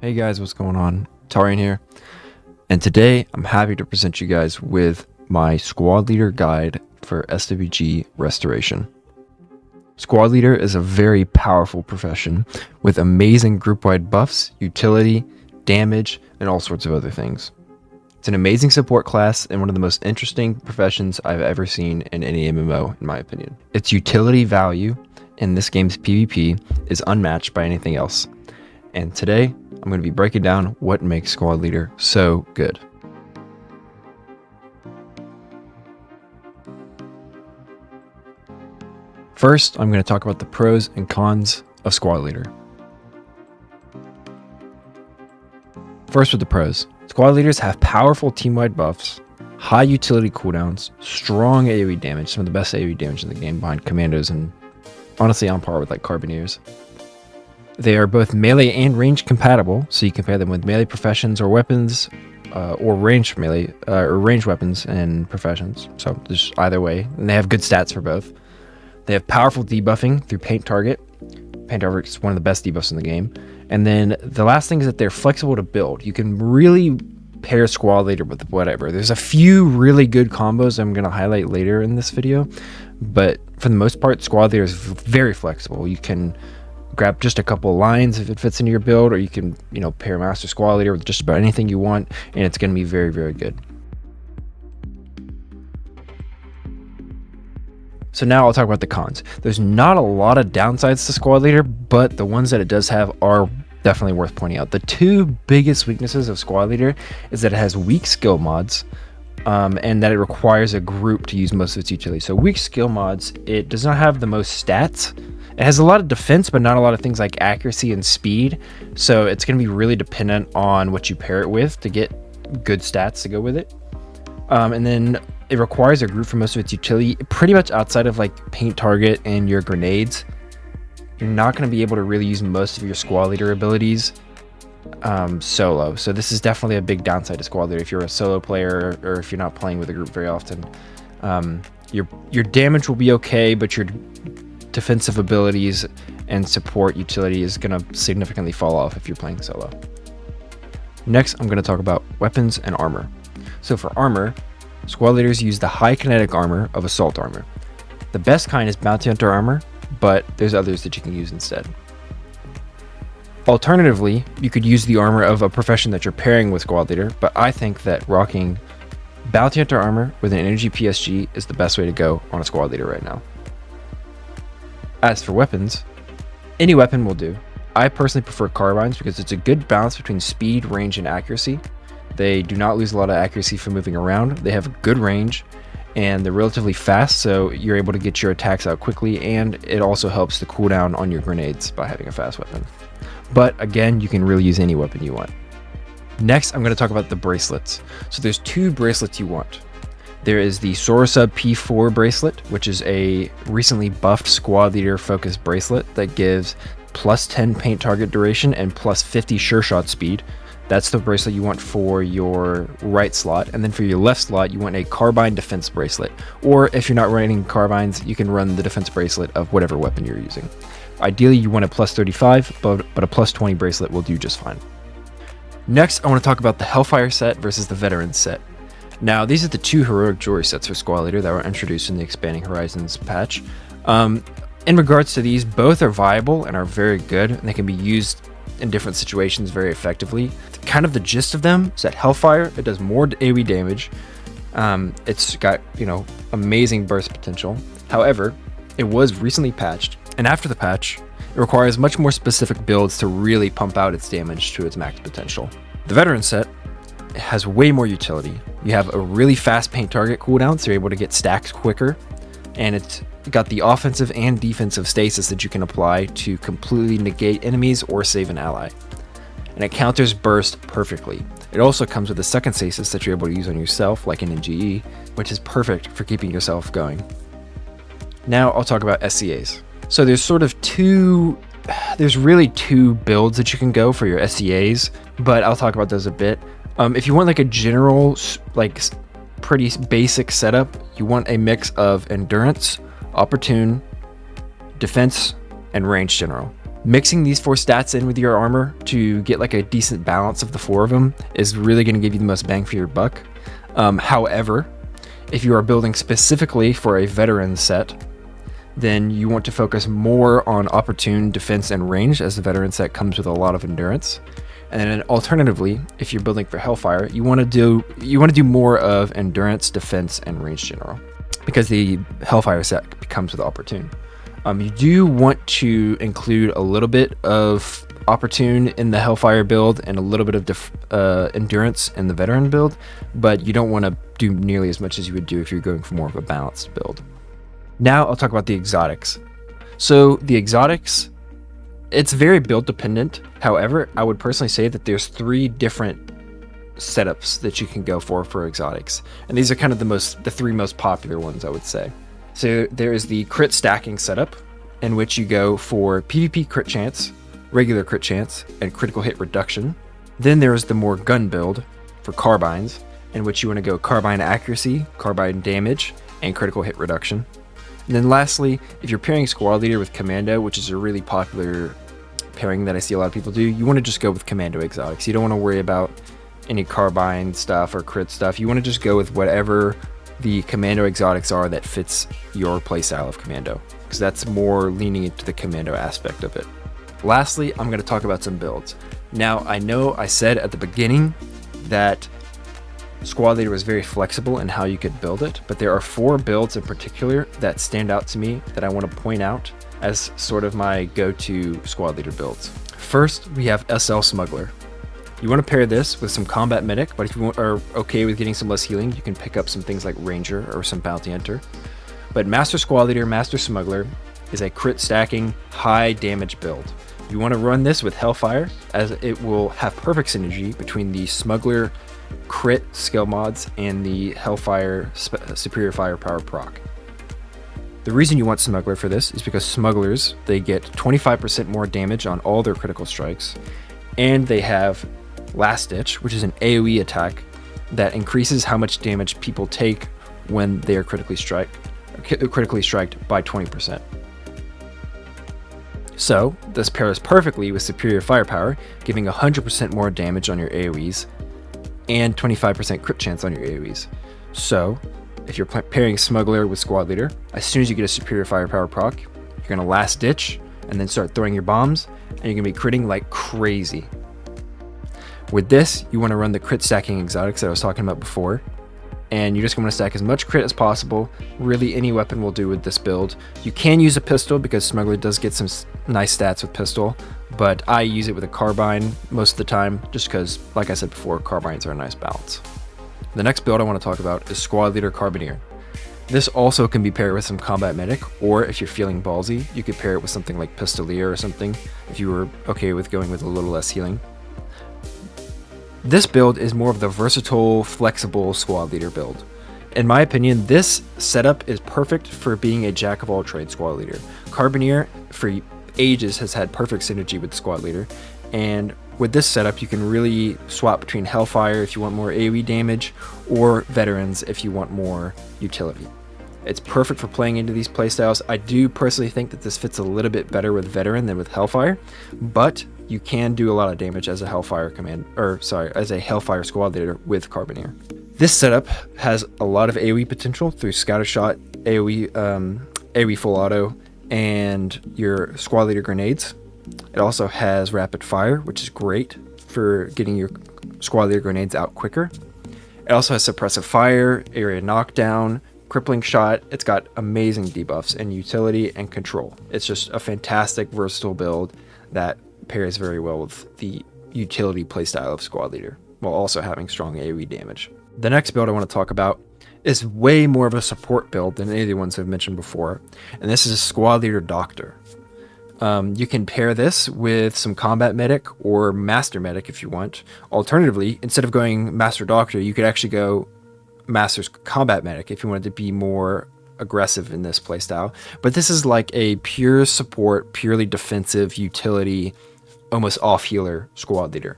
Hey guys, what's going on? Tarian here, and today I'm happy to present you guys with my squad leader guide for SWG restoration. Squad leader is a very powerful profession with amazing group-wide buffs, utility, damage, and all sorts of other things. It's an amazing support class and one of the most interesting professions I've ever seen in any MMO, in my opinion. Its utility value in this game's PvP is unmatched by anything else, and today I'm going to be breaking down what makes squad leader so good. First, I'm going to talk about the pros and cons of squad leader. First with the pros. Squad leaders have powerful team-wide buffs, high utility cooldowns, strong AoE damage, some of the best AoE damage in the game behind commandos and honestly on par with like carbineers. They are both melee and range compatible, so you compare them with melee professions or weapons, or ranged melee or ranged weapons and professions. So just either way, and they have good stats for both. They have powerful debuffing through paint target. Paint target is one of the best debuffs in the game. And then the last thing is that they're flexible to build. You can really pair squad leader with whatever. There's a few really good combos I'm going to highlight later in this video, but for the most part, squad leader is very flexible. You can grab just a couple lines if it fits into your build, or you can, pair master squad leader with just about anything you want, and it's going to be very, very good. So now I'll talk about the cons. There's not a lot of downsides to squad leader, but the ones that it does have are definitely worth pointing out. The two biggest weaknesses of squad leader is that it has weak skill mods, and that it requires a group to use most of its utility. So weak skill mods, it does not have the most stats. It has a lot of defense, but not a lot of things like accuracy and speed. So it's going to be really dependent on what you pair it with to get good stats to go with it. And then it requires a group for most of its utility, pretty much outside of like paint target and your grenades. You're not going to be able to really use most of your squad leader abilities solo. So this is definitely a big downside to squad leader if you're a solo player or if you're not playing with a group very often. Your damage will be okay, but your defensive abilities and support utility is going to significantly fall off if you're playing solo. Next, I'm going to talk about weapons and armor. So for armor, squad leaders use the high kinetic armor of assault armor. The best kind is bounty hunter armor, but there's others that you can use instead. Alternatively, you could use the armor of a profession that you're pairing with squad leader, but I think that rocking bounty hunter armor with an energy PSG is the best way to go on a squad leader right now. As for weapons, any weapon will do. I personally prefer carbines because it's a good balance between speed, range, and accuracy. They do not lose a lot of accuracy for moving around. They have good range, and they're relatively fast, so you're able to get your attacks out quickly, and it also helps the cooldown on your grenades by having a fast weapon. But again, you can really use any weapon you want. Next, I'm going to talk about the bracelets. So there's two bracelets you want. There is the Sorosub P4 bracelet, which is a recently buffed squad leader focused bracelet that gives plus 10 paint target duration and plus 50 sure shot speed. That's the bracelet you want for your right slot. And then for your left slot, you want a carbine defense bracelet. Or if you're not running carbines, you can run the defense bracelet of whatever weapon you're using. Ideally, you want a plus 35, but a plus 20 bracelet will do just fine. Next, I want to talk about the Hellfire set versus the Veteran set. Now, these are the two heroic jewelry sets for squad leader that were introduced in the Expanding Horizons patch. In regards to these, both are viable and are very good, and they can be used in different situations very effectively. Kind of the gist of them is that Hellfire, it does more AoE damage. It's got, amazing burst potential. However, it was recently patched, and after the patch, it requires much more specific builds to really pump out its damage to its max potential. The Veteran set has way more utility. You have a really fast paint target cooldown, so you're able to get stacks quicker, and it's got the offensive and defensive stasis that you can apply to completely negate enemies or save an ally. and it counters burst perfectly. It also comes with a second stasis that you're able to use on yourself, like in NGE, which is perfect for keeping yourself going. Now I'll talk about SCAs. So there's really two builds that you can go for your SCAs, but I'll talk about those a bit. If you want like a general, like pretty basic setup, you want a mix of endurance, opportune, defense, and range general. Mixing these 4 stats in with your armor to get like a decent balance of the 4 of them is really going to give you the most bang for your buck. However, if you are building specifically for a veteran set, then you want to focus more on opportune, defense, and range, as the veteran set comes with a lot of endurance. And then alternatively, if you're building for Hellfire, you want to do more of endurance, defense, and range general, because the Hellfire set comes with opportune. You do want to include a little bit of opportune in the Hellfire build and a little bit of endurance in the veteran build, but you don't want to do nearly as much as you would do if you're going for more of a balanced build. Now I'll talk about the exotics. So the exotics, it's very build dependent. However, I would personally say that there's 3 different setups that you can go for exotics, and these are kind of the 3 most popular ones, I would say. So there is the crit stacking setup, in which you go for PvP crit chance, regular crit chance, and critical hit reduction. Then there is the more gun build for carbines, in which you want to go carbine accuracy, carbine damage, and critical hit reduction. And then lastly, if you're pairing squad leader with commando, which is a really popular pairing that I see a lot of people do, you want to just go with commando exotics. You don't want to worry about any carbine stuff or crit stuff. You want to just go with whatever the commando exotics are that fits your playstyle of commando, because that's more leaning into the commando aspect of it. Lastly, I'm going to talk about some builds. Now, I know I said at the beginning that Squad Leader was very flexible in how you could build it, but there are 4 builds in particular that stand out to me that I want to point out as sort of my go-to Squad Leader builds. First, we have SL Smuggler. You want to pair this with some Combat Medic, but if you are okay with getting some less healing, you can pick up some things like Ranger or some Bounty Hunter. But Master Squad Leader, Master Smuggler is a crit stacking, high damage build. You want to run this with Hellfire, as it will have perfect synergy between the Smuggler crit skill mods and the Hellfire superior firepower proc. The reason you want Smuggler for this is because Smugglers, they get 25% more damage on all their critical strikes, and they have Last Ditch, which is an AoE attack that increases how much damage people take when they are critically striked by 20%. So this pairs perfectly with superior firepower, giving 100% more damage on your AoEs and 25% crit chance on your AoEs. So if you're pairing Smuggler with Squad Leader, as soon as you get a superior firepower proc, you're going to Last Ditch and then start throwing your bombs, and you're going to be critting like crazy. With this, you want to run the crit stacking exotics that I was talking about before, and you're just going to stack as much crit as possible. Really, any weapon will do with this build. You can use a pistol because Smuggler does get some nice stats with pistol, but I use it with a carbine most of the time just because, like I said before, carbines are a nice balance. The next build I want to talk about is Squad Leader Carbineer. This also can be paired with some Combat Medic, or if you're feeling ballsy, you could pair it with something like Pistolier or something if you were okay with going with a little less healing. This build is more of the versatile, flexible Squad Leader build. In my opinion, this setup is perfect for being a jack-of-all-trades Squad Leader. Carbineer, for ages, has had perfect synergy with Squad Leader, and with this setup, you can really swap between Hellfire if you want more AoE damage, or Veterans if you want more utility. It's perfect for playing into these playstyles. I do personally think that this fits a little bit better with Veteran than with Hellfire, but you can do a lot of damage as a Hellfire as a Hellfire Squad Leader with Carbineer. This setup has a lot of AoE potential through Scatter Shot, AoE Full Auto, and your Squad Leader grenades. It also has Rapid Fire, which is great for getting your Squad Leader grenades out quicker. It also has Suppressive Fire, Area Knockdown, Crippling Shot. It's got amazing debuffs and utility and control. It's just a fantastic, versatile build that pairs very well with the utility playstyle of Squad Leader, while also having strong AoE damage. The next build I want to talk about is way more of a support build than any of the ones I've mentioned before, and this is Squad Leader Doctor. You can pair this with some combat medic or master medic if you want. Alternatively, instead of going master doctor, you could actually go master's combat medic if you wanted to be more aggressive in this playstyle. But this is like a pure support, purely defensive utility, almost off healer squad leader.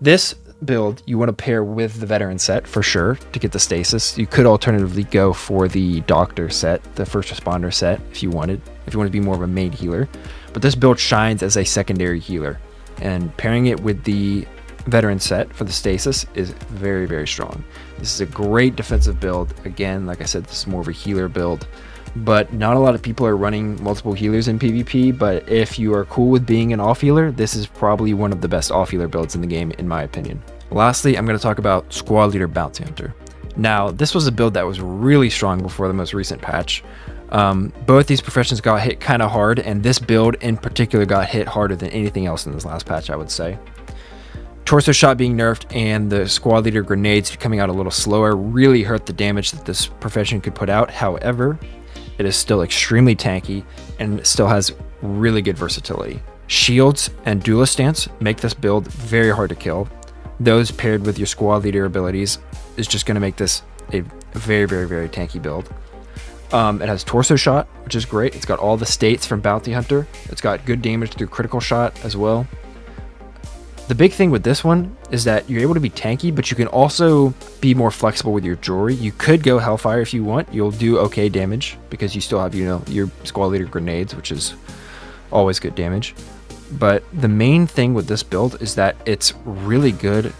This build you want to pair with the veteran set for sure to get the stasis. You could alternatively go for the doctor set, the first responder set, if you wanted to be more of a main healer. But this build shines as a secondary healer, and pairing it with the veteran set for the stasis is very, very strong. This is a great defensive build. Again, like I said, this is more of a healer build, but not a lot of people are running multiple healers in PvP. But if you are cool with being an off healer, this is probably one of the best off healer builds in the game, in my opinion. Lastly, I'm going to talk about Squad Leader Bounty Hunter. Now, this was a build that was really strong before the most recent patch. Both these professions got hit kind of hard, and this build in particular got hit harder than anything else in this last patch, I would say. Torso shot being nerfed and the squad leader grenades coming out a little slower really hurt the damage that this profession could put out. However, it is still extremely tanky and still has really good versatility. Shields and duelist stance make this build very hard to kill. Those paired with your squad leader abilities is just going to make this a very, very, very tanky build. It has torso shot, which is great. It's got all the states from Bounty Hunter. It's got good damage through critical shot as well. The big thing with this one is that you're able to be tanky, but you can also be more flexible with your jewelry. You could go Hellfire if you want. You'll do okay damage because you still have, your squad leader grenades, which is always good damage. But the main thing with this build is that it's really good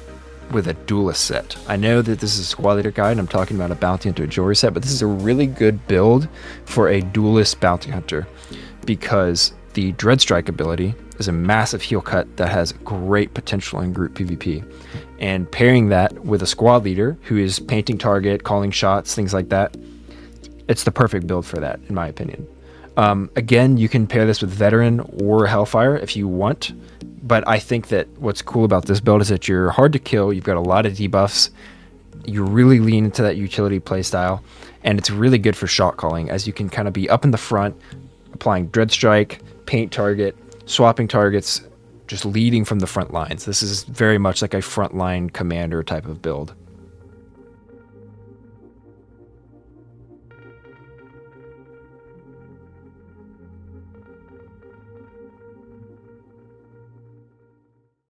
with a duelist set. I know that this is a squad leader guide and I'm talking about a bounty hunter jewelry set, but this is a really good build for a duelist bounty hunter because the Dread Strike ability is a massive heal cut that has great potential in group PvP. And pairing that with a squad leader who is painting target, calling shots, things like that, it's the perfect build for that, in my opinion. Again, you can pair this with Veteran or Hellfire if you want, but I think that what's cool about this build is that you're hard to kill, you've got a lot of debuffs, you really lean into that utility playstyle, and it's really good for shot calling, as you can kind of be up in the front, applying Dread Strike, paint target, swapping targets, just leading from the front lines. This is very much like a frontline commander type of build.